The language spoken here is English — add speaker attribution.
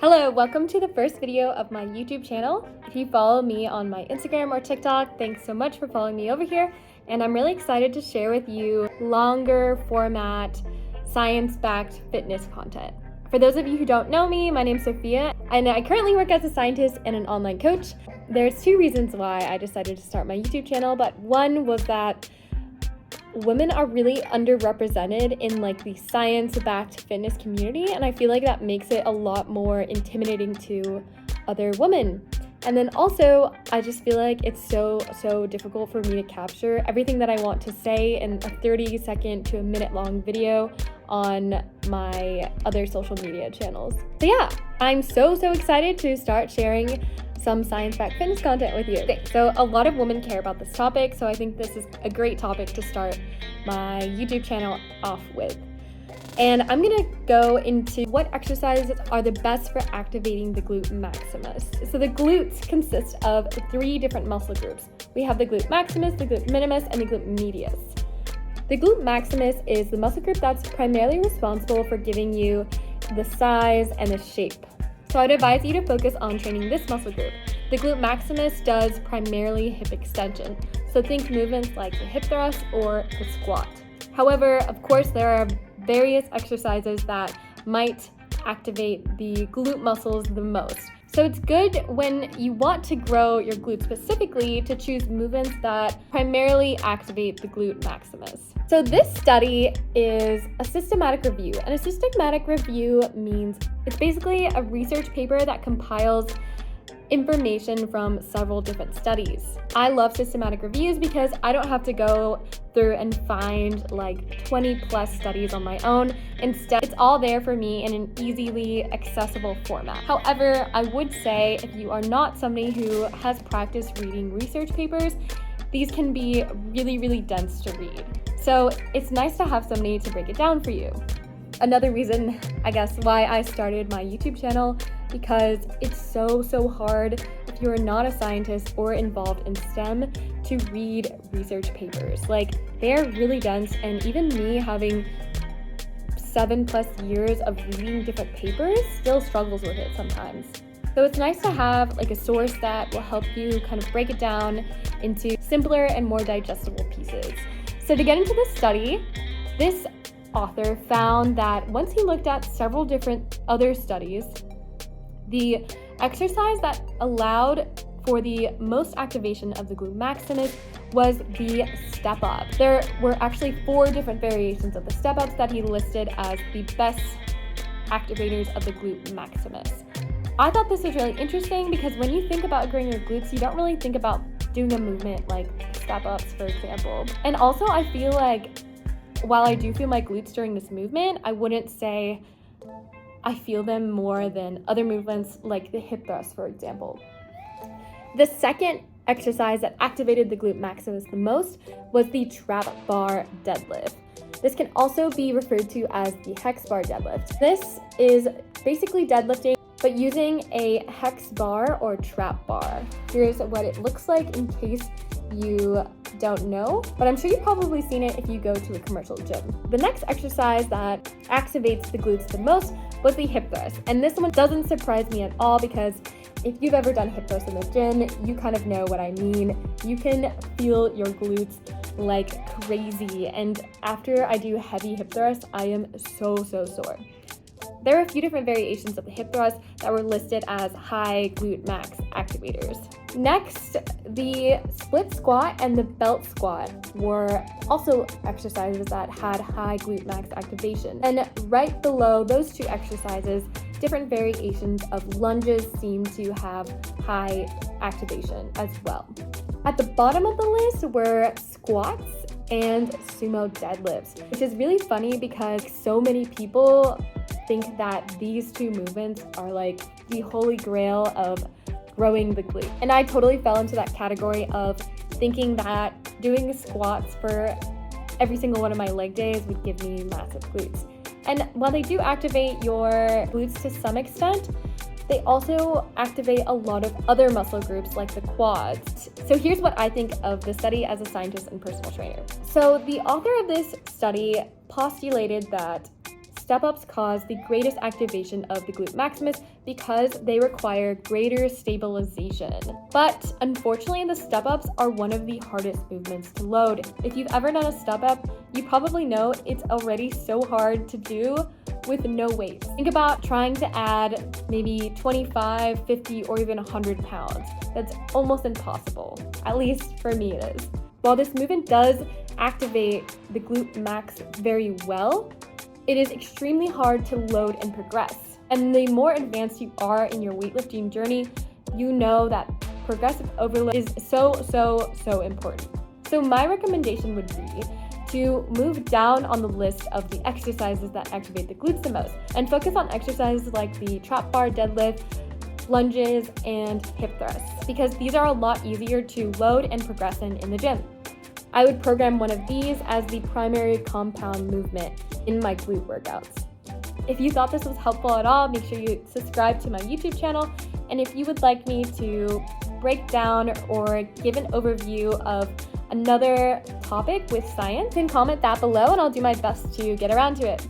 Speaker 1: Hello, welcome to the first video of my YouTube channel. If you follow me on my Instagram or TikTok, thanks so much for following me over here. And I'm really excited to share with you longer format, science-backed fitness content. For those of you who don't know me, my name's Sophia, and I currently work as a scientist and an online coach. There's two reasons why I decided to start my YouTube channel, but one was that women are really underrepresented in the science-backed fitness community, and I feel like that makes it a lot more intimidating to other women. And then also, I just feel like it's so difficult for me to capture everything that I want to say in a 30-second to a minute-long video on my other social media channels. So yeah, I'm so excited to start sharing some science-backed fitness content with you. Okay, so a lot of women care about this topic, so I think this is a great topic to start my YouTube channel off with. And I'm gonna go into what exercises are the best for activating the glute maximus. So the glutes consist of 3 different muscle groups. We have the glute maximus, the glute minimus, and the glute medius. The glute maximus is the muscle group that's primarily responsible for giving you the size and the shape. So I'd advise you to focus on training this muscle group. The glute maximus does primarily hip extension, so think movements like the hip thrust or the squat. However, of course, there are various exercises that might activate the glute muscles the most. So it's good when you want to grow your glutes specifically to choose movements that primarily activate the glute maximus. So this study is a systematic review, and a systematic review means it's basically a research paper that compiles information from several different studies. I love systematic reviews because I don't have to go through and find 20 plus studies on my own. Instead, it's all there for me in an easily accessible format. However, I would say if you are not somebody who has practiced reading research papers, these can be really dense to read. So it's nice to have somebody to break it down for you. Another reason, I guess, why I started my YouTube channel, because it's so hard if you're not a scientist or involved in STEM to read research papers. They're really dense, and even me having 7+ years of reading different papers still struggles with it sometimes. So it's nice to have a source that will help you kind of break it down into simpler and more digestible pieces. So to get into this study, this author found that once he looked at several different other studies, the exercise that allowed for the most activation of the glute maximus was the step up. There were actually 4 different variations of the step ups that he listed as the best activators of the glute maximus. I thought this was really interesting because when you think about growing your glutes, you don't really think about doing a movement like step ups, for example. And also, I feel like while I do feel my glutes during this movement, I wouldn't say I feel them more than other movements like the hip thrust, for example. The second exercise that activated the glute maximus the most was the trap bar deadlift. This can also be referred to as the hex bar deadlift. This is basically deadlifting, but using a hex bar or trap bar. Here's what it looks like in case you don't know, but I'm sure you've probably seen it if you go to a commercial gym. The next exercise that activates the glutes the most was the hip thrust, and this one doesn't surprise me at all because if you've ever done hip thrust in the gym, you kind of know what I mean. You can feel your glutes like crazy, and after I do heavy hip thrust, I am so sore. There are a few different variations of the hip thrust that were listed as high glute max activators. Next, the split squat and the belt squat were also exercises that had high glute max activation. And right below those 2 exercises, different variations of lunges seem to have high activation as well. At the bottom of the list were squats and sumo deadlifts, which is really funny because so many people think that these 2 movements are the holy grail of growing the glute. And I totally fell into that category of thinking that doing squats for every single one of my leg days would give me massive glutes. And while they do activate your glutes to some extent, they also activate a lot of other muscle groups like the quads. So here's what I think of the study as a scientist and personal trainer. So the author of this study postulated that step-ups cause the greatest activation of the glute maximus because they require greater stabilization. But unfortunately, the step-ups are one of the hardest movements to load. If you've ever done a step-up, you probably know it's already so hard to do with no weights. Think about trying to add maybe 25, 50, or even 100 pounds. That's almost impossible. At least for me it is. While this movement does activate the glute max very well, it is extremely hard to load and progress. And the more advanced you are in your weightlifting journey, you know that progressive overload is so important. So my recommendation would be to move down on the list of the exercises that activate the glutes the most and focus on exercises like the trap bar deadlift, lunges, and hip thrusts, because these are a lot easier to load and progress in the gym. I would program one of these as the primary compound movement in my glute workouts. If you thought this was helpful at all, make sure you subscribe to my YouTube channel. And if you would like me to break down or give an overview of another topic with science, then comment that below and I'll do my best to get around to it.